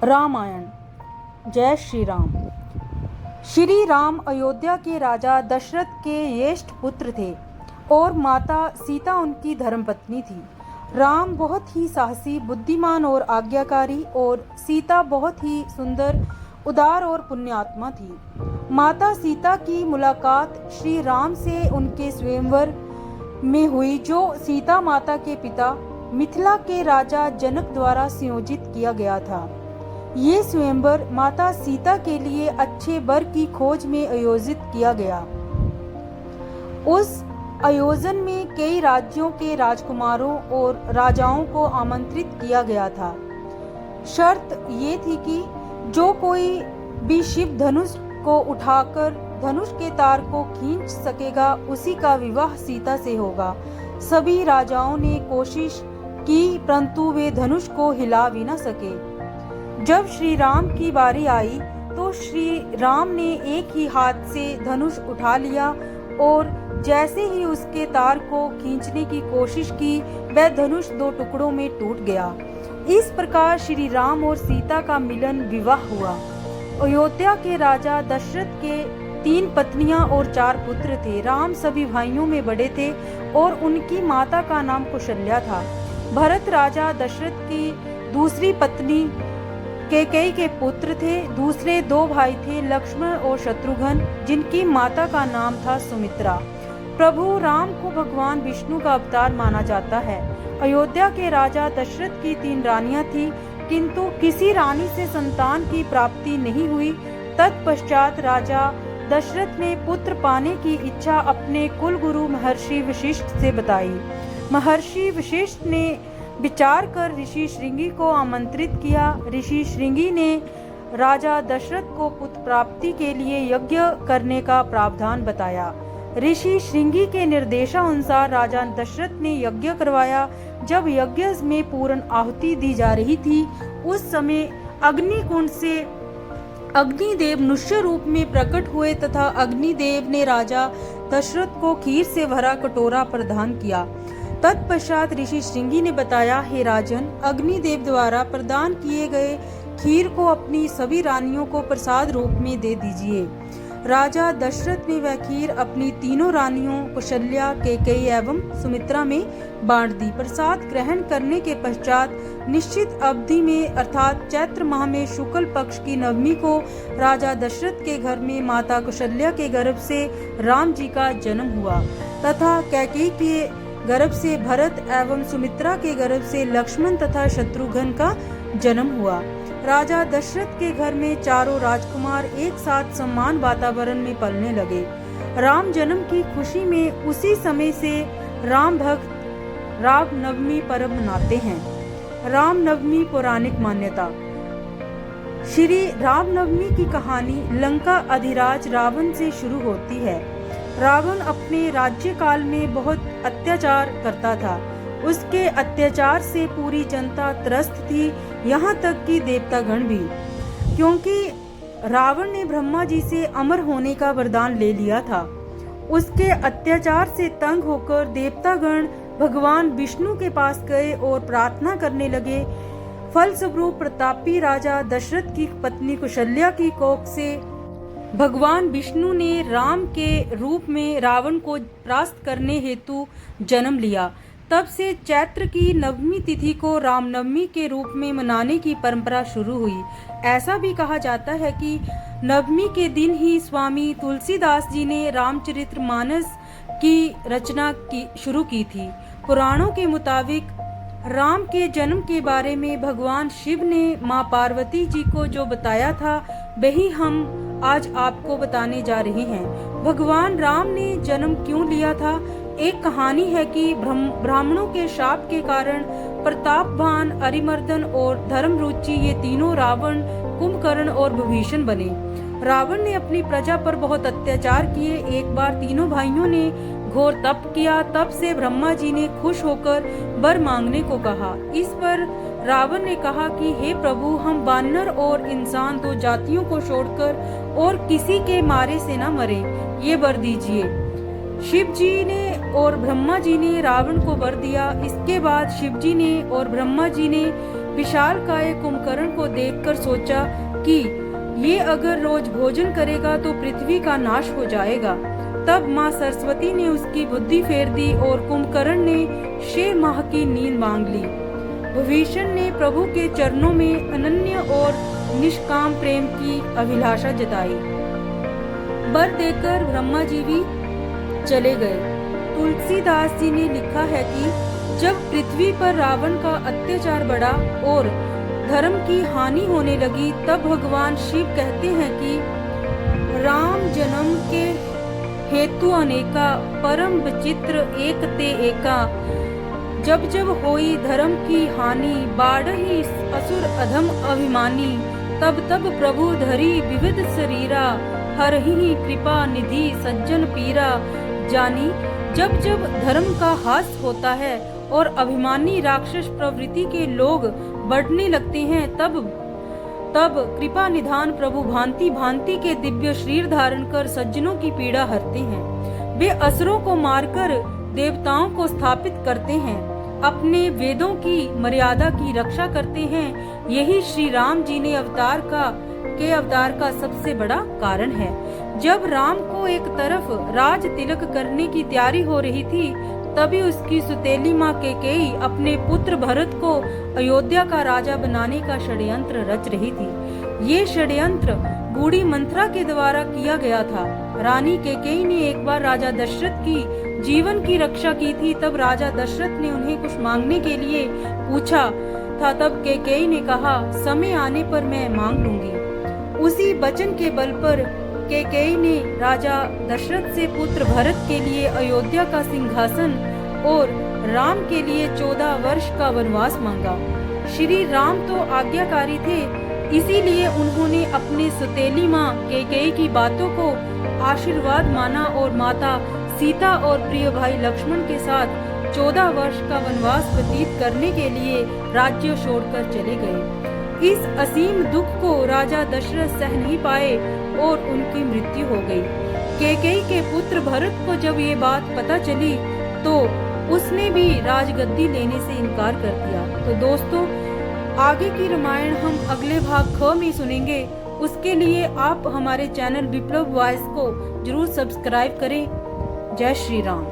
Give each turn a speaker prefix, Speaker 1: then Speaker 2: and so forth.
Speaker 1: रामायण। जय श्री राम। श्री राम अयोध्या के राजा दशरथ के ज्येष्ठ पुत्र थे और माता सीता उनकी धर्मपत्नी थी। राम बहुत ही साहसी, बुद्धिमान और आज्ञाकारी, और सीता बहुत ही सुंदर, उदार और पुण्यात्मा थी। माता सीता की मुलाकात श्री राम से उनके स्वयंवर में हुई, जो सीता माता के पिता मिथिला के राजा जनक द्वारा संयोजित किया गया था। ये स्वयंवर माता सीता के लिए अच्छे वर की खोज में आयोजित किया गया। उस आयोजन में कई राज्यों के राजकुमारों और राजाओं को आमंत्रित किया गया था। शर्त ये थी कि जो कोई भी शिव धनुष को उठाकर धनुष के तार को खींच सकेगा, उसी का विवाह सीता से होगा। सभी राजाओं ने कोशिश की, परंतु वे धनुष को हिला भी न सके। जब श्री राम की बारी आई तो श्री राम ने एक ही हाथ से धनुष उठा लिया और जैसे ही उसके तार को खींचने की कोशिश की, वह धनुष दो टुकड़ों में टूट गया। इस प्रकार श्री राम और सीता का मिलन विवाह हुआ। अयोध्या के राजा दशरथ के 3 पत्नियां और 4 पुत्र थे। राम सभी भाइयों में बड़े थे और उनकी माता का नाम कौशल्या था। भरत राजा दशरथ की दूसरी पत्नी कैकेयी के पुत्र थे। दूसरे 2 भाई थे, लक्ष्मण और शत्रुघ्न, जिनकी माता का नाम था सुमित्रा। प्रभु राम को भगवान विष्णु का अवतार माना जाता है। अयोध्या के राजा दशरथ की 3 रानियां थीं, किंतु किसी रानी से संतान की प्राप्ति नहीं हुई। तत्पश्चात राजा दशरथ ने पुत्र पाने की इच्छा अपने कुलगुरु महर्षि वशिष्ठ से बताई। महर्षि वशिष्ठ ने विचार कर ऋषि श्रृंगी को आमंत्रित किया। ऋषि श्रृंगी ने राजा दशरथ को पुत्र प्राप्ति के लिए यज्ञ करने का प्रावधान बताया। ऋषि श्रृंगी के निर्देशानुसार राजा दशरथ ने यज्ञ करवाया। जब यज्ञ में पूर्ण आहुति दी जा रही थी, उस समय अग्निकुंड से अग्निदेव मनुष्य रूप में प्रकट हुए तथा अग्निदेव ने राजा दशरथ को खीर से भरा कटोरा प्रदान किया। तत्पश्चात ऋषि श्रृंगी ने बताया, हे राजन, अग्निदेव द्वारा प्रदान किए गए खीर को अपनी सभी रानियों को प्रसाद रूप में दे दीजिए। राजा दशरथ ने वह खीर अपनी तीनों रानियों कौशल्या, कैकेयी एवं सुमित्रा में बांट दी। प्रसाद ग्रहण करने के पश्चात निश्चित अवधि में अर्थात चैत्र माह में शुक्ल पक्ष की नवमी को राजा दशरथ के घर में माता कौशल्या के गर्भ से राम जी का जन्म हुआ तथा कैकेयी के गर्भ से भरत एवं सुमित्रा के गर्भ से लक्ष्मण तथा शत्रुघ्न का जन्म हुआ। राजा दशरथ के घर में चारों राजकुमार एक साथ समान वातावरण में पलने लगे। राम जन्म की खुशी में उसी समय से राम भक्त राम नवमी पर्व मनाते हैं। राम नवमी पौराणिक मान्यता। श्री राम नवमी की कहानी लंका अधिराज रावण से शुरू होती है। रावण अपने राज्यकाल में बहुत अत्याचार करता था। उसके अत्याचार से पूरी जनता त्रस्त थी, यहाँ तक कि देवतागण भी, क्योंकि रावण ने ब्रह्मा जी से अमर होने का वरदान ले लिया था। उसके अत्याचार से तंग होकर देवतागण भगवान विष्णु के पास गए और प्रार्थना करने लगे। फलस्वरूप प्रतापी राजा दशरथ की पत्नी कौशल्या की कोख से भगवान विष्णु ने राम के रूप में रावण को परास्त करने हेतु जन्म लिया। तब से चैत्र की नवमी तिथि को रामनवमी के रूप में मनाने की परंपरा शुरू हुई। ऐसा भी कहा जाता है कि नवमी के दिन ही स्वामी तुलसीदास जी ने रामचरितमानस की रचना शुरू की थी। पुराणों के मुताबिक राम के जन्म के बारे में भगवान शिव ने मां पार्वती जी को जो बताया था, वही हम आज आपको बताने जा रहे हैं। भगवान राम ने जन्म क्यों लिया था? एक कहानी है कि ब्राह्मणों के शाप के कारण प्रतापवान, अरिमर्दन और धर्मरुचि ये तीनों रावण, कुंभकर्ण और विभीषण बने। रावण ने अपनी प्रजा पर बहुत अत्याचार किए। एक बार तीनों भाइयों ने घोर तप किया। तब से ब्रह्मा जी ने खुश होकर वर मांगने को कहा। इस पर रावण ने कहा कि हे प्रभु, हम वानर और इंसान 2 जातियों को छोड़कर और किसी के मारे से न मरे, ये वर दीजिए। शिव जी ने और ब्रह्मा जी ने रावण को वर दिया। इसके बाद शिव जी ने और ब्रह्मा जी ने विशालकाय कुंभकर्ण को देखकर सोचा कि ये अगर रोज भोजन करेगा तो पृथ्वी का नाश हो जाएगा। तब माँ सरस्वती ने उसकी बुद्धि फेर दी और कुंभकर्ण ने 6 माह की नींद मांग ली। विभीषण ने प्रभु के चरणों में अनन्य और निष्काम प्रेम की अभिलाषा जताई। वर देकर ब्रह्मा जी भी चले गए। तुलसीदास जी ने लिखा है कि जब पृथ्वी पर रावण का अत्याचार बढ़ा और धर्म की हानि होने लगी, तब भगवान शिव कहते हैं कि राम जन्म के हेतु अनेका, परम विचित्र एक ते एका। जब जब होई धर्म की हानि, बाढ़ही असुर अधम अभिमानी। तब तब प्रभु धरी विविध शरीरा, हरहि कृपा निधि सज्जन पीरा। जानी जब जब धर्म का हास होता है और अभिमानी राक्षस प्रवृत्ति के लोग बढ़ने लगते हैं, तब कृपा निधान प्रभु भांति भांति के दिव्य शरीर धारण कर सज्जनों की पीड़ा हरते हैं। वे असुरों को मारकर देवताओं को स्थापित करते हैं, अपने वेदों की मर्यादा की रक्षा करते हैं। यही श्री राम जी ने अवतार का सबसे बड़ा कारण है। जब राम को एक तरफ राज तिलक करने की तैयारी हो रही थी, तभी उसकी सुतेली माँ कैकेयी अपने पुत्र भरत को अयोध्या का राजा बनाने का षड्यंत्र रच रही थी। ये षड्यंत्र बूढ़ी मंथरा के द्वारा किया गया था। रानी कैकेयी ने एक बार राजा दशरथ की जीवन की रक्षा की थी। तब राजा दशरथ ने उन्हें कुछ मांगने के लिए पूछा था। तब कैकेयी ने कहा, समय आने पर मैं मांग लूंगी। उसी वचन के बल पर कैकेयी ने राजा दशरथ से पुत्र भरत के लिए अयोध्या का सिंहासन और राम के लिए 14 वर्ष का वनवास मांगा। श्री राम तो आज्ञाकारी थे, इसीलिए उन्होंने अपने सुतेली माँ कैकेयी की बातों को आशीर्वाद माना और माता सीता और प्रिय भाई लक्ष्मण के साथ 14 वर्ष का वनवास व्यतीत करने के लिए राज्य छोड़कर चले गए। इस असीम दुख को राजा दशरथ सह नहीं पाए और उनकी मृत्यु हो गई। कैकेयी के पुत्र भरत को जब ये बात पता चली तो उसने भी राजगद्दी लेने से इनकार कर दिया। तो दोस्तों, आगे की रामायण हम अगले भाग ख में सुनेंगे। उसके लिए आप हमारे चैनल विप्लव वॉइस को जरूर सब्सक्राइब करें। जय श्री राम।